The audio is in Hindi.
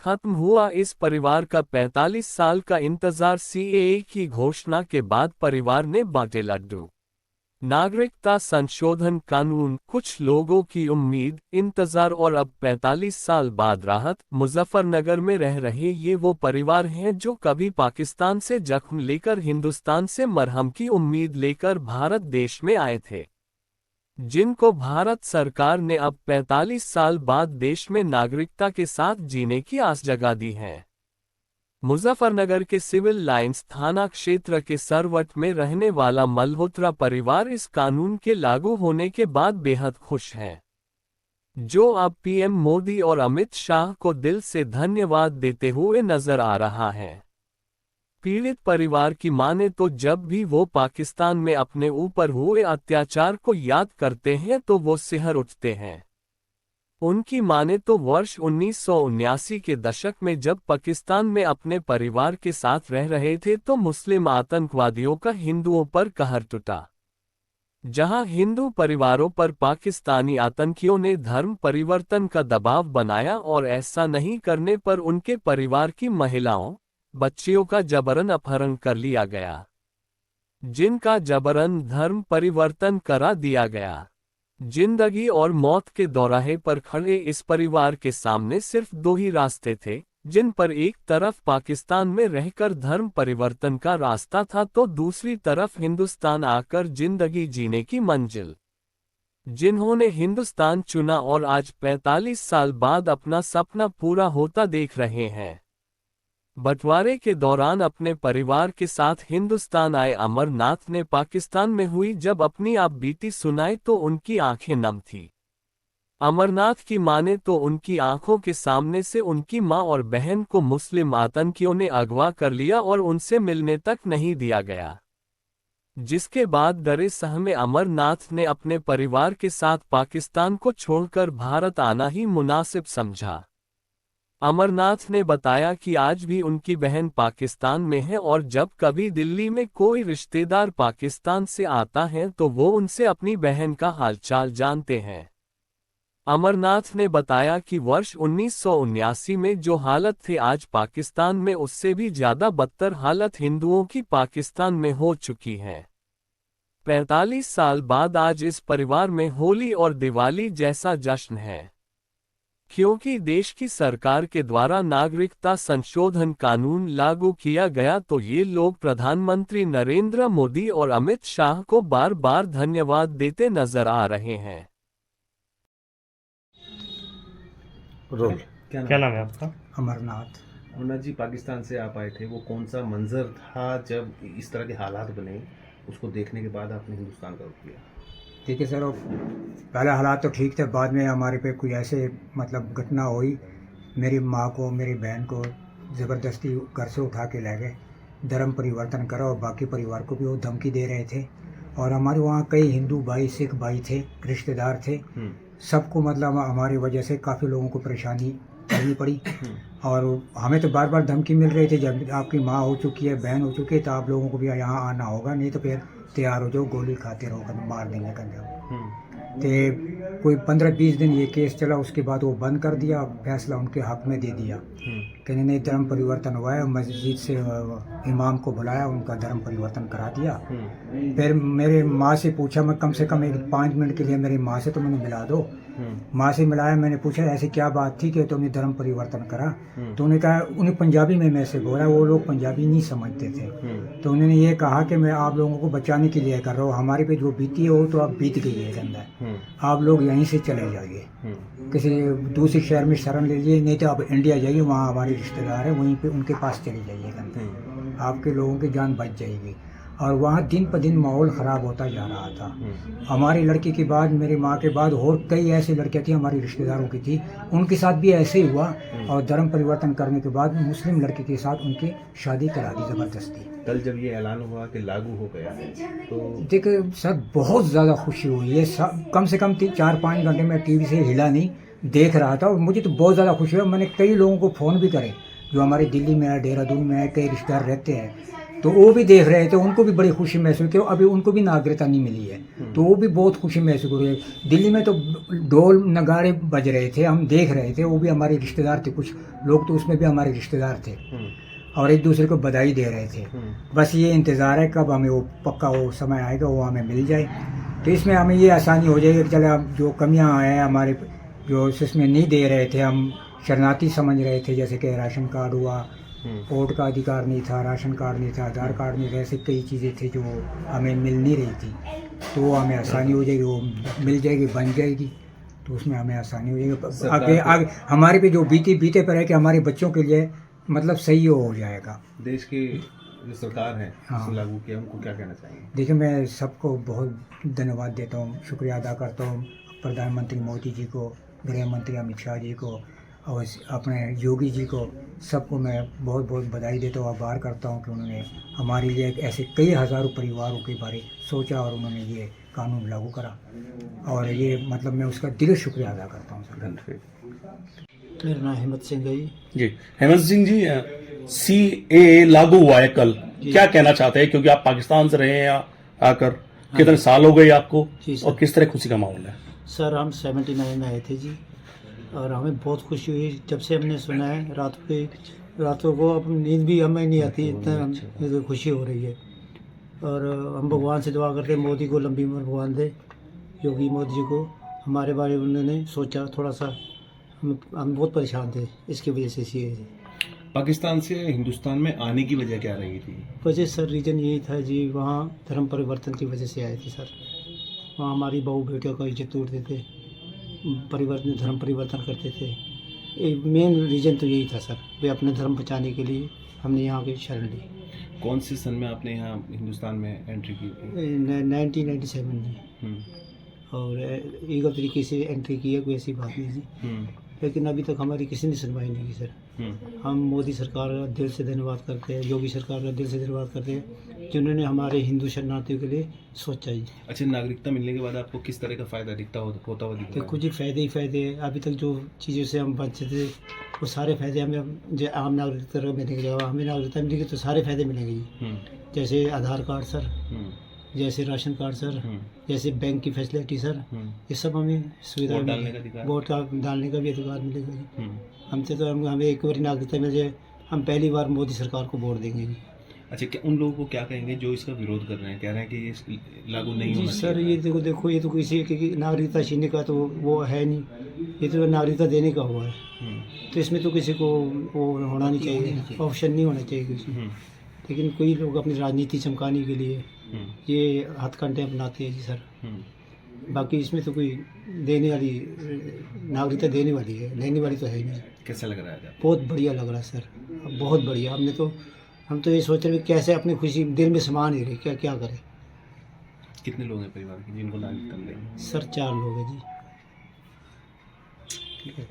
खत्म हुआ इस परिवार का 45 साल का इंतजार। सीएए की घोषणा के बाद परिवार ने बांटे लड्डू। नागरिकता संशोधन कानून, कुछ लोगों की उम्मीद, इंतजार और अब 45 साल बाद राहत। मुजफ्फरनगर में रह रहे ये वो परिवार हैं जो कभी पाकिस्तान से जख्म लेकर हिंदुस्तान से मरहम की उम्मीद लेकर भारत देश में आए थे, जिनको भारत सरकार ने अब 45 साल बाद देश में नागरिकता के साथ जीने की आस जगा दी है। मुजफ्फरनगर के सिविल लाइंस थाना क्षेत्र के सरवट में रहने वाला मल्होत्रा परिवार इस कानून के लागू होने के बाद बेहद खुश है, जो अब पीएम मोदी और अमित शाह को दिल से धन्यवाद देते हुए नजर आ रहा है। पीड़ित परिवार की माने तो जब भी वो पाकिस्तान में अपने ऊपर हुए अत्याचार को याद करते हैं तो वो सिहर उठते हैं। उनकी माने तो वर्ष 1979 के दशक में जब पाकिस्तान में अपने परिवार के साथ रह रहे थे तो मुस्लिम आतंकवादियों का हिंदुओं पर कहर टूटा। जहां हिंदू परिवारों पर पाकिस्तानी आतंकियों ने धर्म परिवर्तन का दबाव बनाया और ऐसा नहीं करने पर उनके परिवार की महिलाओं, बच्चियों का जबरन अपहरण कर लिया गया, जिनका जबरन धर्म परिवर्तन करा दिया गया। जिंदगी और मौत के दौराहे पर खड़े इस परिवार के सामने सिर्फ दो ही रास्ते थे, जिन पर एक तरफ पाकिस्तान में रहकर धर्म परिवर्तन का रास्ता था तो दूसरी तरफ हिंदुस्तान आकर जिंदगी जीने की मंजिल। जिन्होंने हिंदुस्तान चुना और आज 45 साल बाद अपना सपना पूरा होता देख रहे हैं। बंटवारे के दौरान अपने परिवार के साथ हिंदुस्तान आए अमरनाथ ने पाकिस्तान में हुई जब अपनी आप बीती सुनाई तो उनकी आंखें नम थी। अमरनाथ की माने तो उनकी आंखों के सामने से उनकी मां और बहन को मुस्लिम आतंकियों ने अगवा कर लिया और उनसे मिलने तक नहीं दिया गया, जिसके बाद डरे सहमे अमरनाथ ने अपने परिवार के साथ पाकिस्तान को छोड़कर भारत आना ही मुनासिब समझा। अमरनाथ ने बताया कि आज भी उनकी बहन पाकिस्तान में है और जब कभी दिल्ली में कोई रिश्तेदार पाकिस्तान से आता है तो वो उनसे अपनी बहन का हालचाल जानते हैं। अमरनाथ ने बताया कि वर्ष 1979 में जो हालत थी आज पाकिस्तान में उससे भी ज्यादा बदतर हालत हिंदुओं की पाकिस्तान में हो चुकी है। 45 साल बाद आज इस परिवार में होली और दिवाली जैसा जश्न है, क्योंकि देश की सरकार के द्वारा नागरिकता संशोधन कानून लागू किया गया तो ये लोग प्रधानमंत्री नरेंद्र मोदी और अमित शाह को बार बार धन्यवाद देते नजर आ रहे हैं। रोल क्या नाम है आपका? अमरनाथ। अमरनाथ जी, पाकिस्तान से आप आए थे, वो कौन सा मंजर था जब इस तरह के हालात बने, उसको देखने के बाद आपने हिंदुस्तान का रुख किया? देखिए सर, पहले हालात तो ठीक थे, बाद में हमारे पे कोई ऐसे मतलब घटना हुई। मेरी माँ को, मेरी बहन को ज़बरदस्ती घर से उठा के ले गए, धर्म परिवर्तन करा और बाकी परिवार को भी वो धमकी दे रहे थे। और हमारे वहाँ कई हिंदू भाई, सिख भाई थे, रिश्तेदार थे, सबको मतलब हमारी वजह से काफ़ी लोगों को परेशानी करनी पड़ी। और हमें तो बार बार धमकी मिल रही थी, जब आपकी माँ हो चुकी है, बहन हो चुकी है, तो आप लोगों को भी यहाँ आना होगा, नहीं तो फिर तैयार हो जाओ, गोली खाते रहो, कर मार देंगे कर जाओ। तो कोई 15-20 दिन ये केस चला, उसके बाद वो बंद कर दिया, फैसला उनके हक में दे दिया कि नहीं धर्म परिवर्तन हुआ है। मस्जिद से इमाम को बुलाया, उनका धर्म परिवर्तन करा दिया। फिर मेरे माँ से पूछा, मैं कम से कम 5 मिनट के लिए मेरी माँ से तो मैंने मिला दो। माँ से मिलाया, मैंने पूछा ऐसी क्या बात थी कि तुमने धर्म परिवर्तन करा। तो उन्होंने कहा, उन्हें पंजाबी में मैं से बोला, वो लोग पंजाबी नहीं समझते थे। तो उन्होंने ये कहा कि मैं आप लोगों को बचाने के लिए कर रहा हूँ, हमारे पे जो बीती है वो तो अब बीत गई है अंदर, आप लोग यहीं से चले जाइए, किसी दूसरे शहर में शरण ले लीजिए, नहीं तो आप इंडिया जाइए, वहाँ हमारे रिश्तेदार हैं, वहीं पे उनके पास चले जाइए, आपके लोगों की जान बच जाएगी। और वहाँ दिन पर दिन माहौल ख़राब होता जा रहा था। हमारी लड़की के बाद, मेरी माँ के बाद और कई ऐसी लड़कियाँ थी हमारी रिश्तेदारों की थी, उनके साथ भी ऐसे ही हुआ। और धर्म परिवर्तन करने के बाद मुस्लिम लड़की के साथ उनकी शादी करा दी ज़बरदस्ती। कल जब ये ऐलान हुआ कि लागू हो गया है तो देखिए सर, बहुत ज़्यादा खुशी हुई। ये सब कम से कम 4-5 घंटे में टीवी से हिला नहीं, देख रहा था और मुझे तो बहुत ज़्यादा खुशी हुई। मैंने कई लोगों को फ़ोन भी करे जो हमारे दिल्ली में है, देहरादून में है, कई रिश्तेदार रहते हैं, तो वो भी देख रहे थे, उनको भी बड़ी खुशी महसूस की। अभी उनको भी नागरिकता नहीं मिली है, तो वो भी बहुत खुशी महसूस कर रहे हैं। दिल्ली में तो ढोल नगाड़े बज रहे थे, हम देख रहे थे, वो भी हमारे रिश्तेदार थे, कुछ लोग तो उसमें भी हमारे रिश्तेदार थे, और एक दूसरे को बधाई दे रहे थे। बस ये इंतज़ार है कब हमें वो पक्का वो समय आएगा, वो हमें मिल जाए, तो इसमें हमें ये आसानी हो जाएगी कि चले अब जो कमियां हैं हमारे, जो इसमें नहीं दे रहे थे, हम शरणार्थी समझ रहे थे, जैसे कि राशन कार्ड हुआ, वोट का अधिकार नहीं था, राशन कार्ड नहीं था, आधार कार्ड नहीं था, ऐसे कई चीज़ें थी जो हमें मिल नहीं रही थी, तो हमें आसानी हो जाएगी, वो मिल जाएगी, बन जाएगी, तो उसमें हमें आसानी हो जाएगी। आगे आगे हमारे पे जो बीते पर है कि हमारे बच्चों के लिए मतलब सही हो जाएगा। देश की जो सरकार है हाँ। जिसने लागू किया, उनको क्या कहना चाहिए? देखिए, मैं सबको बहुत धन्यवाद देता हूँ, शुक्रिया अदा करता हूँ प्रधानमंत्री मोदी जी को, गृह मंत्री अमित शाह जी को, और अपने योगी जी को, सबको मैं बहुत बहुत बधाई देता हूँ, आभार करता हूँ कि उन्होंने हमारे लिए ऐसे कई हज़ारों परिवारों के बारे सोचा और उन्होंने ये कानून लागू करा, और ये मतलब मैं उसका दिल से शुक्रिया अदा करता हूँ सर। मेरा नाम हेमंत सिंह है जी हेमंत सिंह जी, CAA लागू हुआ है कल, क्या कहना चाहते हैं? क्योंकि आप पाकिस्तान से रहे हैं आकर, कितने साल हो गए आपको, जी सर। और किस तरह खुशी का माहौल है? सर हम 79 में आए थे जी, और हमें बहुत खुशी हुई जब से हमने सुना है। रातों को अब नींद भी हमें नहीं आती, इतना खुशी हो रही है। और हम भगवान से दुआ करते हैं मोदी को लंबी उम्र भगवान दे, योगी मोदी जी को। हमारे बारे में उन्होंने सोचा थोड़ा सा, हम बहुत परेशान थे इसकी वजह से। CAA पाकिस्तान से हिंदुस्तान में आने की वजह क्या रही थी? वजह सर रीज़न यही था जी, वहाँ धर्म परिवर्तन की वजह से आए थे सर। वहाँ हमारी बहू बेटियों का इज्जत तोड़ते थे, धर्म परिवर्तन करते थे। मेन रीज़न तो यही था सर, वे अपने धर्म बचाने के लिए हमने यहाँ की शरण ली। कौन से सन में आपने यहाँ हिंदुस्तान में एंट्री की थी? 1997 में। और लीगल तरीके से एंट्री की है, कोई ऐसी बात नहीं थी। लेकिन अभी तक हमारी किसी ने सुनवाई नहीं की सर। हम मोदी सरकार का दिल से धन्यवाद करते हैं, योगी सरकार का दिल से धन्यवाद करते हैं, जिन्होंने हमारे हिंदू शरणार्थियों के लिए सोचा ही। अच्छा, नागरिकता मिलने के बाद आपको किस तरह का फ़ायदा होता हुआ दिख रहा देखो जी, फ़ायदे ही फ़ायदे हैं। अभी तक जो चीज़ों से हम वंचित थे, वो सारे फ़ायदे हमें जो आम नागरिकता मिलेंगे। जब हमें नागरिकता मिलेगी तो सारे फ़ायदे मिलेंगे जी। जैसे आधार कार्ड सर, जैसे राशन कार्ड सर, जैसे बैंक की फैसिलिटी सर, ये सब हमें सुविधा वोट डालने का अधिकार? वोट डालने का भी अधिकार मिलेगा जी। हमसे तो हमें एक बार नागरिकता मिल जाए, हम पहली बार मोदी सरकार को वोट देंगे जी। अच्छा, क्या उन लोगों को क्या कहेंगे जो इसका विरोध कर रहे हैं, कह रहे हैं कि ये लागू नहीं जी होना सर, चाहिए? ये देखो ये तो किसी की नागरिकता छीनने का तो वो है नहीं, ये तो नागरिकता देने का हुआ है। तो इसमें तो किसी को वो होना नहीं चाहिए, ऑप्शन नहीं होना चाहिए किसी। लेकिन कोई लोग अपनी राजनीति चमकाने के लिए ये हथकंडे अपनाते हैं जी सर। बाकी इसमें तो कोई देने वाली नागरिकता देने वाली है, लेने वाली तो है ही नहीं। कैसा लग रहा है आपको? बहुत बढ़िया लग रहा है सर, बहुत बढ़िया। हम तो ये सोच रहे हैं कैसे अपनी खुशी दिल में समा नहीं रही, क्या करें। कितने लोग हैं परिवार के जिनको नागरिकता मिलेगी? सर 4 लोग हैं जी। ठीक है।